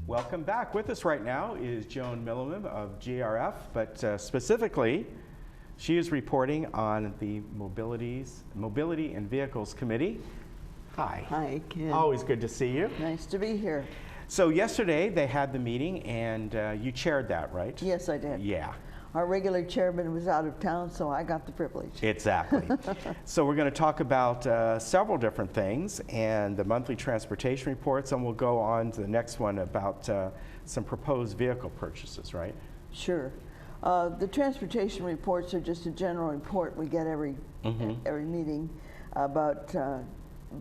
Welcome back. With us right now is Joan Milliman of GRF, but specifically, she is reporting on the Mobility and Vehicles Committee. Hi. Hi, Ken. Always good to see you. Nice to be here. So yesterday they had the meeting and you chaired that, right? Yes, I did. Yeah. Our regular chairman was out of town, so I got the privilege. Exactly. So we're going to talk about several different things and the monthly transportation reports, and we'll go on to the next one about some proposed vehicle purchases, right? Sure. The transportation reports are just a general report we get every meeting about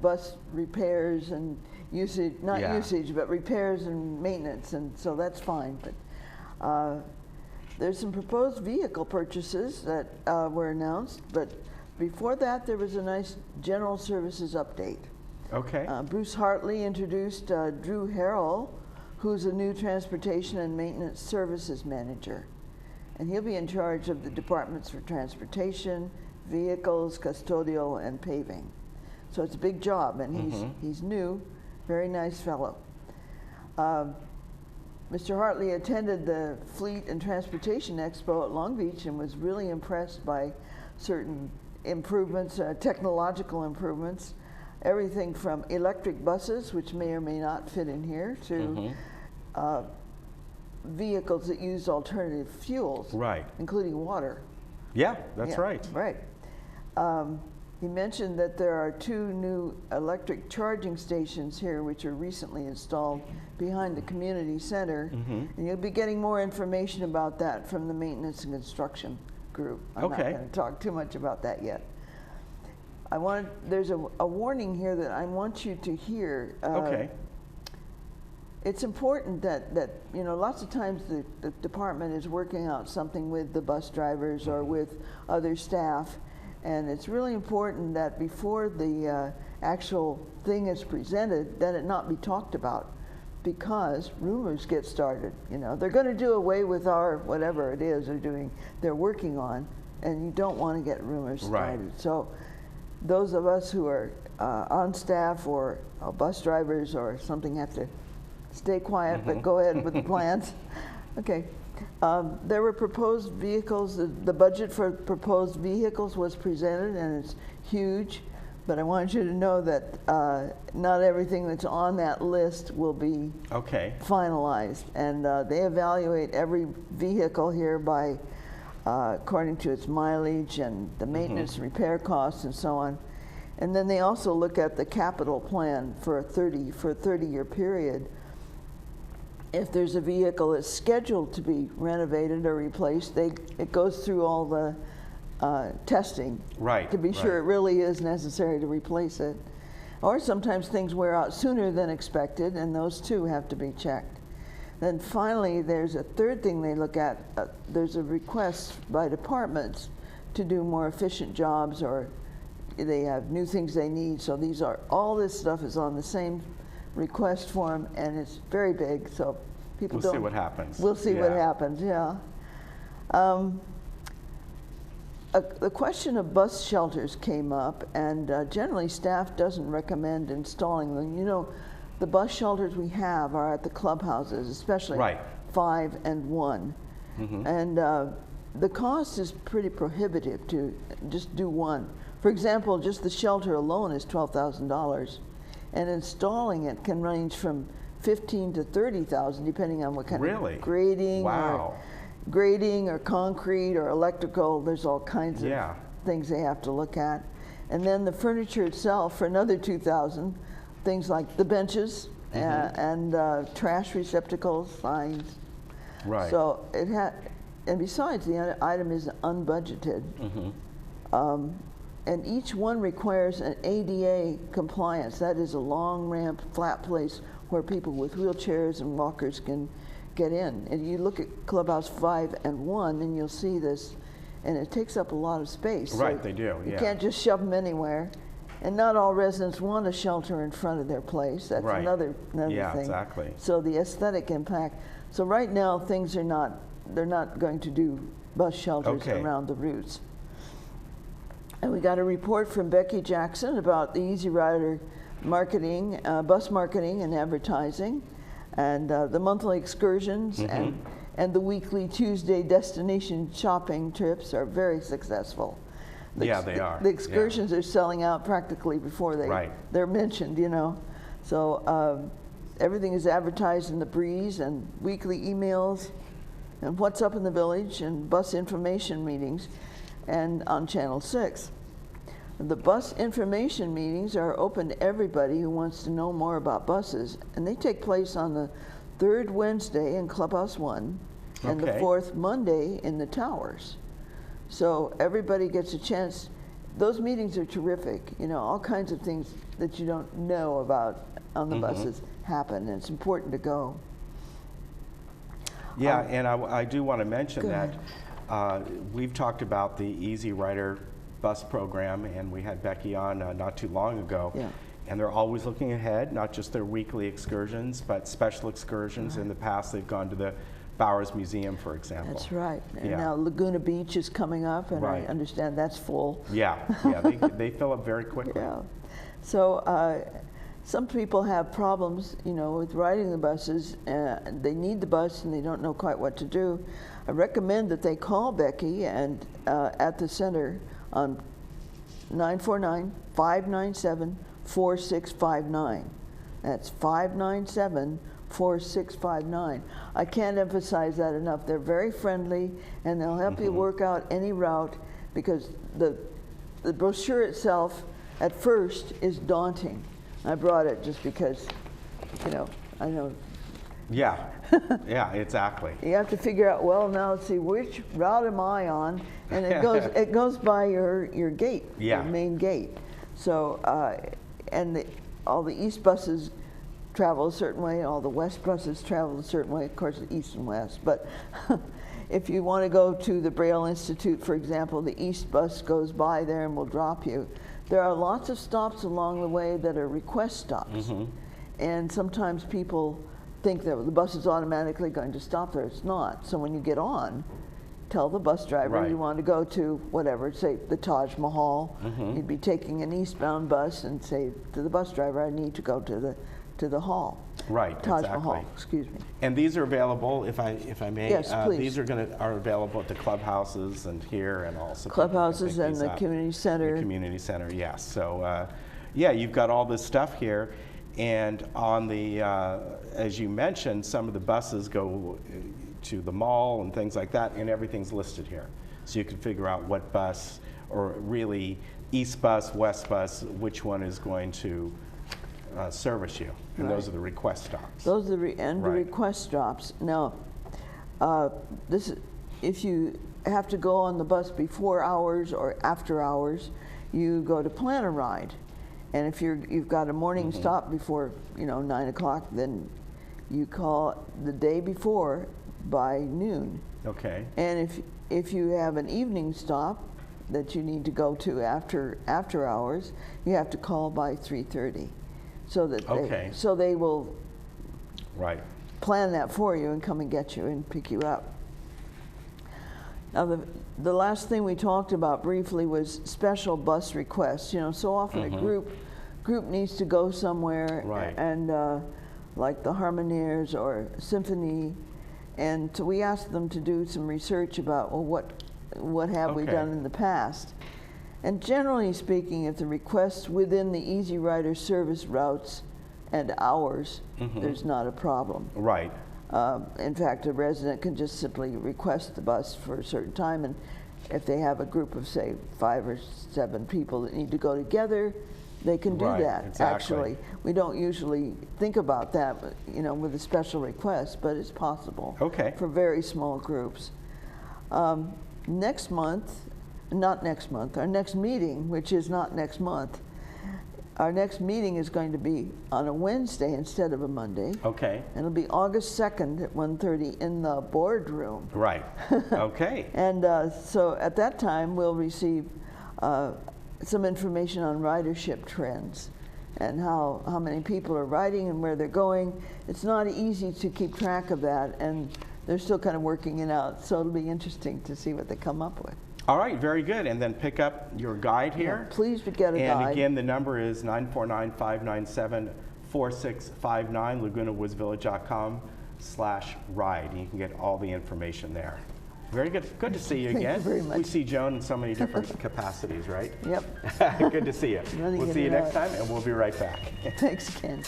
bus repairs and usage, not usage, but repairs and maintenance, and so that's fine. But there's some proposed vehicle purchases that were announced, but before that there was a nice general services update. Okay. Bruce Hartley introduced Drew Harrell, who's a new transportation and maintenance services manager. And he'll be in charge of the departments for transportation, vehicles, custodial, and paving. So it's a big job, and he's new, very nice fellow. Mr. Hartley attended the Fleet and Transportation Expo at Long Beach and was really impressed by certain improvements, technological improvements, everything from electric buses, which may or may not fit in here, to vehicles that use alternative fuels, right, including water. Yeah, that's right. Right. He mentioned that there are 2 new electric charging stations here which are recently installed behind the community center, and you'll be getting more information about that from the maintenance and construction group. I'm not going to talk too much about that yet. There's a warning here that I want you to hear. It's important that you know, lots of times the department is working out something with the bus drivers or with other staff. And it's really important that before the actual thing is presented, that it not be talked about, because rumors get started. You know, they're going to do away with our whatever it is they're working on, and you don't want to get rumors started. Right. So those of us who are on staff or bus drivers or something have to stay quiet, but go ahead with the plans. Okay. There were proposed vehicles. The budget for proposed vehicles was presented, and it's huge. But I want you to know that not everything that's on that list will be finalized. And they evaluate every vehicle here by according to its mileage and the maintenance and repair costs and so on. And then they also look at the capital plan for a 30-year period. If there's a vehicle that's scheduled to be renovated or replaced, it goes through all the testing to be sure it really is necessary to replace it. Or sometimes things wear out sooner than expected, and those too have to be checked. Then finally, there's a third thing they look at. There's a request by departments to do more efficient jobs, or they have new things they need. So all this stuff is on the same request form, and it's very big, so people we'll see what happens. We'll see what happens, yeah. The question of bus shelters came up, and generally staff doesn't recommend installing them. You know, the bus shelters we have are at the clubhouses, especially 5 and 1. And the cost is pretty prohibitive to just do one. For example, just the shelter alone is $12,000. And installing it can range from $15,000 to $30,000, depending on what kind of grading or concrete or electrical. There's all kinds of things they have to look at. And then the furniture itself for another $2,000. Things like the benches and trash receptacles, signs. Right. So and besides, the item is unbudgeted. And each one requires an ADA compliance. That is a long ramp, flat place where people with wheelchairs and walkers can get in. And you look at Clubhouse 5 and 1, and you'll see this, and it takes up a lot of space. Right, so they do, You can't just shove them anywhere. And not all residents want a shelter in front of their place. That's another thing. Yeah, exactly. So the aesthetic impact. So right now, they're not going to do bus shelters around the routes. And we got a report from Becky Jackson about the Easy Rider marketing, bus marketing and advertising. And the monthly excursions and the weekly Tuesday destination shopping trips are very successful. Yeah, they are. The excursions are selling out practically before they're mentioned, you know. So everything is advertised in the Breeze and weekly emails and What's Up in the Village and bus information meetings and on Channel 6. The bus information meetings are open to everybody who wants to know more about buses, and they take place on the third Wednesday in Clubhouse 1 and the fourth Monday in the Towers. So everybody gets a chance. Those meetings are terrific. You know, all kinds of things that you don't know about on the buses happen, and it's important to go. Yeah, and I do want to mention that we've talked about the Easy Rider bus program, and we had Becky on not too long ago. Yeah. And they're always looking ahead, not just their weekly excursions, but special excursions. In the past, they've gone to the Bowers Museum, for example. That's right. And now Laguna Beach is coming up, and I understand that's full. Yeah, they fill up very quickly. Yeah. So some people have problems, you know, with riding the buses. They need the bus and they don't know quite what to do. I recommend that they call Becky and at the center on 949-597-4659. That's 597-4659. I can't emphasize that enough. They're very friendly, and they'll help you work out any route, because the brochure itself at first is daunting. I brought it just because, you know, I know. Yeah, yeah, exactly. You have to figure out, well, now let's see, which route am I on? And it goes by your gate, your main gate. So, and all the east buses travel a certain way, all the west buses travel a certain way, of course, the east and west. But if you want to go to the Braille Institute, for example, the east bus goes by there and will drop you. There are lots of stops along the way that are request stops. And sometimes people think that the bus is automatically going to stop there. It's not. So when you get on, tell the bus driver you want to go to whatever, say the Taj Mahal. You'd be taking an eastbound bus and say to the bus driver, I need to go to the hall. Right, Taj exactly. Mahal, excuse me. And these are available, if I may. Yes, please. These are available at the clubhouses and here, and also clubhouses and the community center. The community center, yes. So, yeah, you've got all this stuff here, and on the, as you mentioned, some of the buses go to the mall and things like that, and everything's listed here, so you can figure out what bus, or really east bus, west bus, which one is going to service you, and those are the request stops. Those are the request stops. Now, if you have to go on the bus before hours or after hours, you go to plan a ride. And if you've got a morning stop before 9 o'clock, then you call the day before by noon. Okay. And if you have an evening stop that you need to go to after hours, you have to call by 3:30. So that they will plan that for you and come and get you and pick you up. Now the last thing we talked about briefly was special bus requests. You know, so often a group needs to go somewhere, and like the Harmoniers or Symphony, and so we asked them to do some research about, well, what have we done in the past. And generally speaking, if the request's within the Easy Rider service routes and hours, there's not a problem. Right. In fact, a resident can just simply request the bus for a certain time, and if they have a group of, say, 5 or 7 people that need to go together, they can do that. Exactly. Actually, we don't usually think about that, with a special request, but it's possible for very small groups. Our next meeting, which is not next month, our next meeting is going to be on a Wednesday instead of a Monday. Okay. And it'll be August 2nd at 1:30 in the boardroom. Right. Okay. And so at that time, we'll receive some information on ridership trends and how many people are riding and where they're going. It's not easy to keep track of that, and they're still kind of working it out, so it'll be interesting to see what they come up with. All right, very good. And then pick up your guide here. Yeah, please get a guide. And again, the number is 4659 lagunawoodsvillage.com/ride. And you can get all the information there. Very good. Good to see you Thank you again. very much. We see Joan in so many different capacities, right? Yep. Good to see you. Running We'll in see you and next out. time, and we'll be right back. Thanks, Ken.